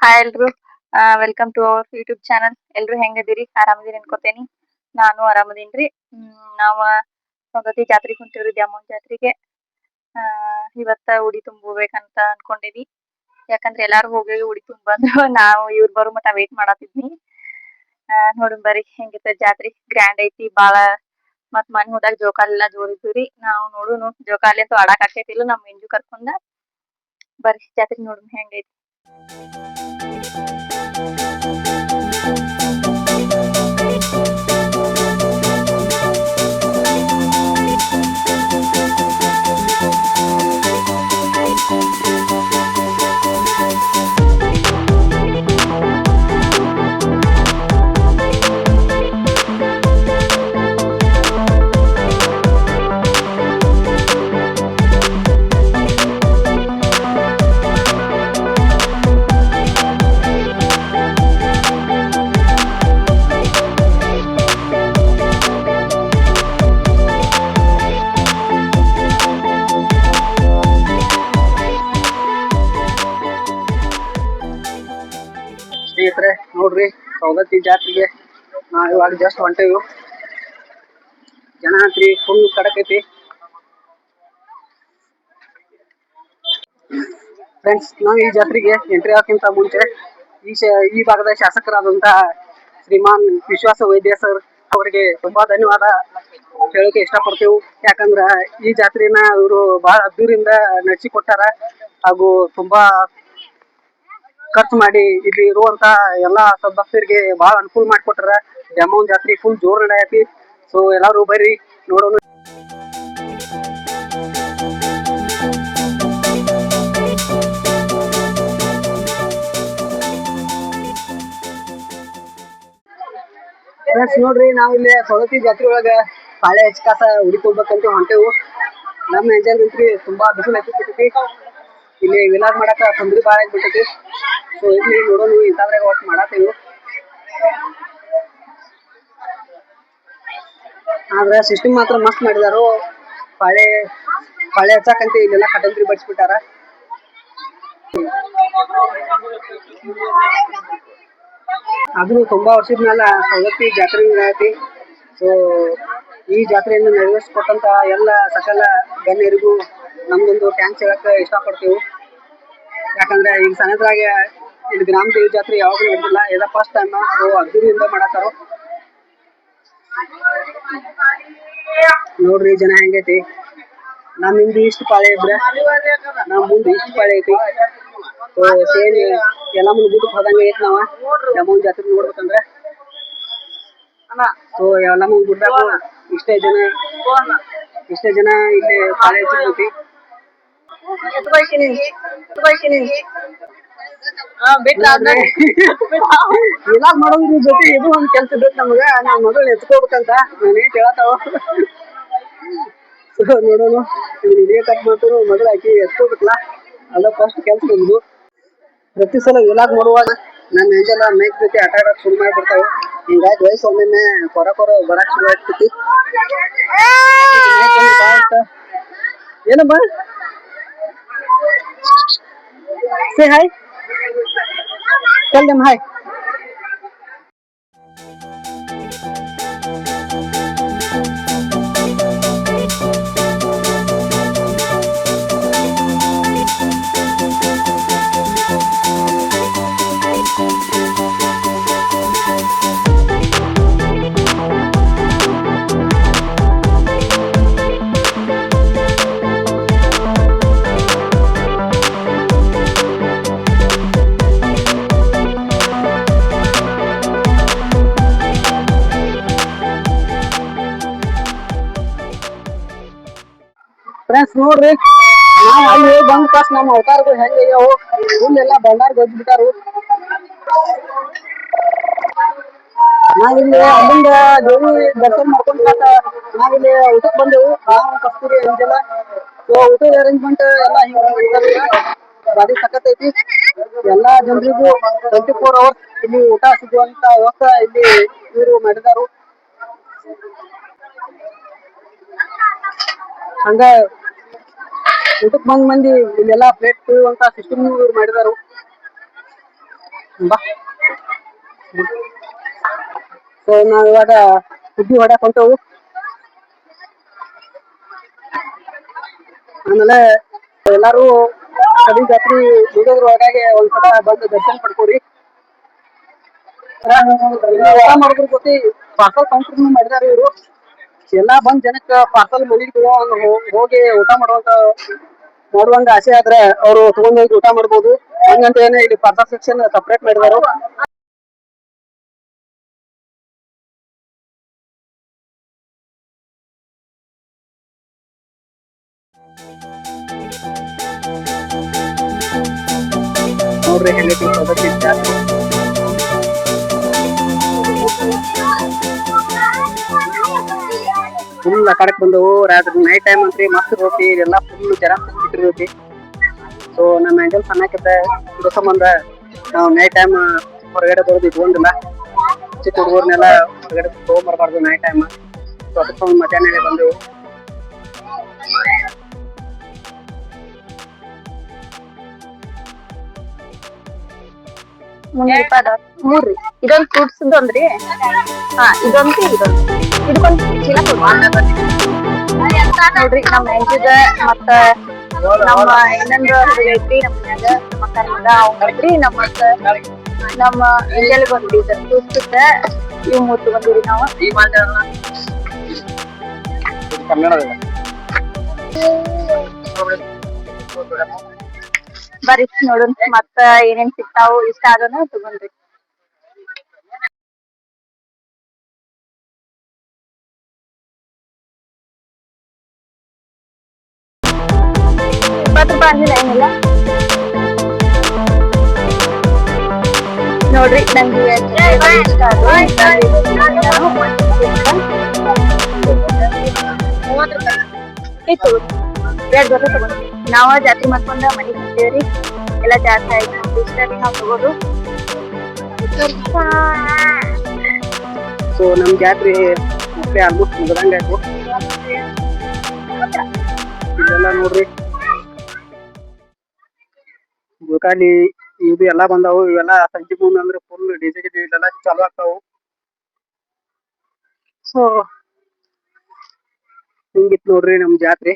Hi ಎಲ್ರು, welcome to our YouTube channel. ಎಲ್ರು ಹೆಂಗದಿರಿ? ಆರಾಮದಿರಿ ಅನ್ಕೋತೇನಿ. ನಾನು ಆರಾಮದೀನ್ರಿ. ನಾವ ಭಗವತಿ ಜಾತ್ರೆಗೆ ಕುಂತೀವ್ರಿ, ದ್ಯಾಮವ್ವನ ಜಾತ್ರೆಗೆ. ಇವತ್ತ ಉಡಿ ತುಂಬಬೇಕಂತ ಅನ್ಕೊಂಡಿವಿ. ಯಾಕಂದ್ರೆ ಎಲ್ಲಾರು ಹೋಗಿ ಉಡಿ ತುಂಬಂದ್ರು ನಾವು ಇವ್ರು ಬರೋ ಮಟ ವೇಟ್ ಮಾಡತ್ತಿದ್ನಿ. ನೋಡೋಣ ಬರ್ರಿ ಹೆಂಗಿರ್ತೈತಿ ಜಾತ್ರಿ. ಗ್ರ್ಯಾಂಡ್ ಐತಿ ಬಾಳ. ಮತ್ ಮನೆ ಹೋದಾಗ ಜೋಕಾಲಿ ಎಲ್ಲಾ ಜೋರ್ ಇದ್ದುರಿ. ನಾವು ನೋಡುನು ಜೋಕಾಲಿ ಅಂತೂ ಆಡಾಕ್ ಆಗ್ತೈತಿಲ್ಲ ನಮ್ ಇಂಜು ಕರ್ಕೊಂಡ. ಬರ್ರಿ ಜಾತ್ರೆ ನೋಡೋಣ ಹೆಂಗೈತಿ. ಸ್ನೇಹಿತರೆ ನೋಡ್ರಿ, ಸೌದತ್ತಿ ಜಾತ್ರೆಗೆ ನಾವ್ ಇವಾಗ ಜಸ್ಟ್ ಹೊಂಟೇವು. ಜನ ಅಂತ್ರಿ ಫುಲ್ ಕಡಕೈತಿ. ಫ್ರೆಂಡ್ಸ್, ನಾವು ಈ ಜಾತ್ರೆಗೆ ಎಂಟ್ರಿ ಹಾಕಿಂತ ಮುಂಚೆ ಈ ಭಾಗದ ಶಾಸಕರಾದಂತ ಶ್ರೀಮಾನ್ ವಿಶ್ವಾಸ ವೈದ್ಯ ಸರ್ ಅವರಿಗೆ ತುಂಬಾ ಧನ್ಯವಾದ ಹೇಳಕ್ಕೆ ಇಷ್ಟಪಡ್ತೇವೆ. ಯಾಕಂದ್ರ ಈ ಜಾತ್ರೆನ ಇವರು ಬಹಳ ಅದ್ದೂರಿಂದ ನಡೆಸಿಕೊಟ್ಟಾರ. ಹಾಗೂ ತುಂಬಾ ಖರ್ಚು ಮಾಡಿ ಇಲ್ಲಿ ಇರುವಂತ ಎಲ್ಲಾ ಭಕ್ತರಿಗೆ ಬಹಳ ಅನುಕೂಲ ಮಾಡಿಕೊಟ್ಟಾರ. ದ್ಯಾಮವ್ವನ ಜಾತ್ರೆ ಫುಲ್ ಜೋರ್ ನಡೆಯತಿ. ಸೊ ಎಲ್ಲಾರು ಬರ್ರಿ ನೋಡೋಣ. ಫ್ರೆಂಡ್ಸ್ ನೋಡ್ರಿ, ನಾವಿಲ್ಲಿ ಸೌದತ್ತಿ ಜಾತ್ರೆ ಒಳಗ ಪಾಳೆ ಹಚ್ಕಾಸ ಉಡಿ ತುಂಬಬೇಕಂತ ಹೊಂಟೇವು. ನಮ್ಮ ಎಂಜಲ್ ಅಂತ್ರಿ ತುಂಬಾ ಬಿಸಿಲು ಹತ್ತಿಬಿಟ್ಟೈತಿ. ಇಲ್ಲಿ ವಿಲಾಗ್ ಮಾಡಾಕ ತೊಂದ್ರೆ ಬಾಳ ಆಗ್ಬಿಟ್ಟೈತಿ. ಸೊ ಇಲ್ಲಿ ನೋಡೋಣ ಇಂಥದ್ರಾಗ ಒಟ್ಟು ಮಾಡತ್ತೇವು. ಆದ್ರೆ ಸಿಸ್ಟಮ್ ಮಾತ್ರ ಮಸ್ತ್ ಮಾಡಿದಾರು. ಪಾಳೆ ಹಚ್ಚಕಂತ ಇಲ್ಲೆಲ್ಲ ಕಟಂತ್ರಿ ಬಡಿಸ್ಬಿಟ್ಟಾರ. ಅದು ತುಂಬಾ ವರ್ಷದ ಮೇಲೆ ಸೌದತ್ತಿ ಜಾತ್ರೆ ಐತಿ. ಸೊ ಈ ಜಾತ್ರೆಯನ್ನು ನೆರವೇರಿಸಿಕೊಟ್ಟಂತ ಎಲ್ಲ ಸಕಲ ಗಣ್ಯರಿಗೂ ನಮ್ದೊಂದು ಥ್ಯಾಂಕ್ಸ್ ಹೇಳಕ್ ಇಷ್ಟಪಡ್ತೀವಿ. ಯಾಕಂದ್ರೆ ಈಗ ಸಣ್ಣದ್ರಾಗ ಇಲ್ಲಿ ಗ್ರಾಮ ದೇವಿ ಜಾತ್ರೆ ಯಾವಾಗೂ ನಡೆದಿಲ್ಲ, ಇದ ಫಸ್ಟ್ ಟೈಮ್. ಸೊ ಅದ್ದೂರಿಯಿಂದ ಮಾಡತ್ತಾರ. ನೋಡ್ರಿ ಜನ ಹೆಂಗೈತಿ. ನಮ್ ಹಿಂದೆ ಇಷ್ಟು ಪಾಳೆ ಇದ್ರೆ ನಮ್ ಮುಂದೆ ಇಷ್ಟು ಪಾಳೆ ಐತಿ. ಸೇರಿ ಎಲ್ಲ ಮುಂದೆ ಊಟಕ್ಕೆ ಹೋದಂಗ ಐತಿ. ನಾವ ದ್ಯಾಮವ್ವನ ಜಾತ್ರೆ ನೋಡ್ಬೇಕಂದ್ರೆ ಸೊ ಎಲ್ಲ ಮುಂದೆ ಬಿಡ್ಬೇಕು. ಇಷ್ಟೇ ಜನ ಇಲ್ಲಿ ಪಾಳೆ ಹಚ್ಚಿರ್ತೈತಿ. ಇವಾಗ ಮಾಡೋದ್ರ ಜೊತೆ ಇದು ಒಂದ್ ಕೆಲ್ಸ ಬೇಕು ನಮಗ. ನಾವ್ ಮಗಳು ಎತ್ಕೋಬೇಕಂತ ನಾನು ಕೇಳತ್ತಾವ. ನೋಡೋಣ, ಇದೇ ಕಟ್ ಮಾಡ್ತಾರೋ ಮಗಳು ಹಾಕಿ ಎತ್ಕೋಬೇಕಲ್ಲ, ಅದ ಫಸ್ಟ್ ಕೆಲ್ಸ ನಮ್ದು. ಪ್ರತಿ ಸಲ ವಿಲಾಗ್ ಮಾಡುವಾಗ ನಮ್ಮ ಏಂಜಲ ಮೇಕ್ ಜೊತೆ ಆಟ ಆಡಕ್ ಶುರು ಮಾಡ್ಬಿಡ್ತಾವೆ. ಹಿಂಗಾಗಿ ವಯಸ್ಸು ಒಮ್ಮೆ ಕೊರ ಬರಕ್ ಶುರು ಆಗ್ತೈತಿ. ಏನಮ್ಮ say hi, tell them hi. Friends ನೋಡ್ರಿ, ನಾವ್ ಅಲ್ಲಿ ಬಂದ ಕಾಸ್ ನಮ್ಮ ಅವತಾರಗಳು ಹೆಂಗಯ್ಯಾವು. ಇಲ್ಲೆಲ್ಲ ಬಂಡಾರ ಗೊಜ್ಬಿಟ್ಟಾರು. ನಾವಿಲ್ಲಿ ಅಲ್ಲಿಂದ ದೇವಿ ದರ್ಶನ ಮಾಡ್ಕೊಂಡ್ ನಾವಿಲ್ಲಿ ಊಟಕ್ಕೆ ಬಂದೆವು. ಕಸ್ತೂರಿ ಅಂಜಲ. ಸೊ ಊಟದ ಅರೇಂಜ್ಮೆಂಟ್ ಎಲ್ಲ ಹಿಂಗ ಮಾಡಿದ್ದಾರೆ. ಬಾರಿ ಸಖತ್ ಐತಿ. ಎಲ್ಲಾ ಜನರಿಗೂ 24 hours ಇಲ್ಲಿ ಊಟ ಸಿಗುವಂತ ವ್ಯವಸ್ಥೆ ಇಲ್ಲಿ ಇವರು ಮಾಡಿದಾರು. ಹಂಗ ಊಟಕ್ಕೆ ಬಂದ್ ಮಂದಿ ಇಲ್ಲೆಲ್ಲಾ ಪ್ಲೇಟ್ ಕೊಡುವಂತ ಸಿಸ್ಟಮ್ ಇವ್ರು ಮಾಡಿದಾರು. ಬಾ. ಸೊ ನಾವ್ ಇವಾಗ ಸುದ್ದಿ ಹೊಡ್ಯಾಕ್ ಹೊಂಟವು. ಆಮೇಲೆ ಎಲ್ಲಾರು ಕಡಿ ಜಾತ್ರಿ ಮುಗಿದ್ರ ಒಳಗಾಗಿ ಒಂದ್ಸಲ ಬಂದು ದರ್ಶನ ಪಡ್ಕೋರಿ. ಊಟ ಮಾಡೋದ್ರ ಜೊತೆ ಪಾರ್ಸಲ್ ಕೌಂಟರ್ ಮಾಡಿದಾರೆ ಇವರು. ಎಲ್ಲಾ ಬಂದ್ ಜನಕ್ಕ ಪಾರ್ಸಲ್ ಮನಿಗೆ ಹೋಗಿ ಊಟ ಮಾಡುವಂಗ ಆಸೆ ಆದ್ರೆ ಅವರು ತಗೊಂಡ್ ಹೋಗಿ ಊಟ ಮಾಡ್ಬೋದು. ಹಂಗಂತ ಏನೇ ಇಲ್ಲಿ ಪಾರ್ಸಲ್ ಸೆಕ್ಷನ್ ಸಪರೇಟ್ ಮಾಡಿದಾರು. ನೋಡ್ರಿ ಹೆಂಗೈತಿ ಪದ್ಧತಿ ಜಾತ್ರೆ. ಫುಲ್ ಆ ಕಡೆಕ್ ಬಂದವು. ರಾತ್ರಿ ನೈಟ್ ಟೈಮ್ ಅಂತ್ರಿ ಮಸ್ತ್ ಇರ್ತೈತಿ. ಇದೆಲ್ಲಾ ಫುಲ್ ಜನ ತುಂಬಿಟ್ಟಿರ್ತೈತಿ. ಸೊ ನಮ್ಮ ಹ್ಯಾಂಡಲ್ ಸಣ್ಣಕ್ಕಿದ್ದ ಇರೋ ಸಂಬಂಧ ನಾವು ನೈಟ್ ಟೈಮ್ ಹೊರಗಡೆ ಬರೋದು ಇಟ್ಕೊಂಡಿಲ್ಲ. ಚಿಕ್ಕ ಹುಡುಗರ್ನೆಲ್ಲ ಹೊರಗಡೆ ತಗೊಂಬರ್ಬಾರ್ದು ನೈಟ್ ಟೈಮ್. ಸೊ ಅದಕ್ಕೊಂದು ಮಧ್ಯಾಹ್ನ ಬಂದೆವು. ಮೂರ್ರಿ ಇದೊಂದು ಫ್ರೂಟ್ಸ್ ಒಂದ್ರಿ. ಹಾ ಇದೊಂದು ಇದಕ್ಕೊಂದು ಚೀಲ ನೋಡ್ರಿ. ನಮ್ ನೆಂಟಿದ ಮತ್ತ ನಮ್ಮ ಇನ್ನೊಂದು ಐತ್ರಿ ನಮ್ ಮನ್ಯಾಗ ನಮ್ಮ ಅಕ್ಕನ ಮಗ ಅವಂಗೈತ್ರಿ. ನಮ್ಮ ಎಂಜಲ್ ಬಂದ್ರಿ ಫ್ರೂಟ್ಸ್ ಇವ್ ಮೂರ್ ಬಂದಿರಿ ನಾವು. ಬರ್ರಿ ನೋಡೋಣ ಮತ್ತ ಏನೇನ್ ಸಿಗ್ತಾವು. ಇಷ್ಟ ಆಗೋನ ತಗೊಂಡ್ರಿ. 20 ರೂಪಾಯಿ ಅಂದಿಲ್ಲ ಏನಿಲ್ಲ ನೋಡ್ರಿ. ನಂಗೆ ಇಷ್ಟ ಆದ್ವು. 30 ರೂಪಾಯಿ ಇತ್ತು. 2 ಜೊತೆ ತಗೊಂಡ್ರಿ. ನಾವ ಜಾತ್ರೆ ಮಾಡ್ಕೊಂಡ ಮನೆಗೆ ಬಂದೇವ್ರಿ. ಎಲ್ಲಾ ಜಾತ್ರೆ ಆಯ್ತು. ಇಷ್ಟ ರೀ ನಾವ್ ತಗೋದು. ಸೊ ನಮ್ ಜಾತ್ರೆ ಮತ್ತೆ ಆಲ್ಮೋಸ್ಟ್ ಮುಗದಂಗ ಆಯ್ತು. ಇದೆಲ್ಲ ನೋಡ್ರಿ ಗೋಕಾಲಿ ಇದು ಎಲ್ಲಾ ಬಂದಾವು. ಇವೆಲ್ಲಾ ಸಂಜೆ ಮುಂದ್ ಅಂದ್ರೆ ಫುಲ್ ಡಿಜೆ ಗಿಜೆ ಇದೆಲ್ಲ ಚಾಲು ಆಗ್ತಾವು. ಸೊ ಹಿಂಗಿತ್ ನೋಡ್ರಿ ನಮ್ ಜಾತ್ರೆ.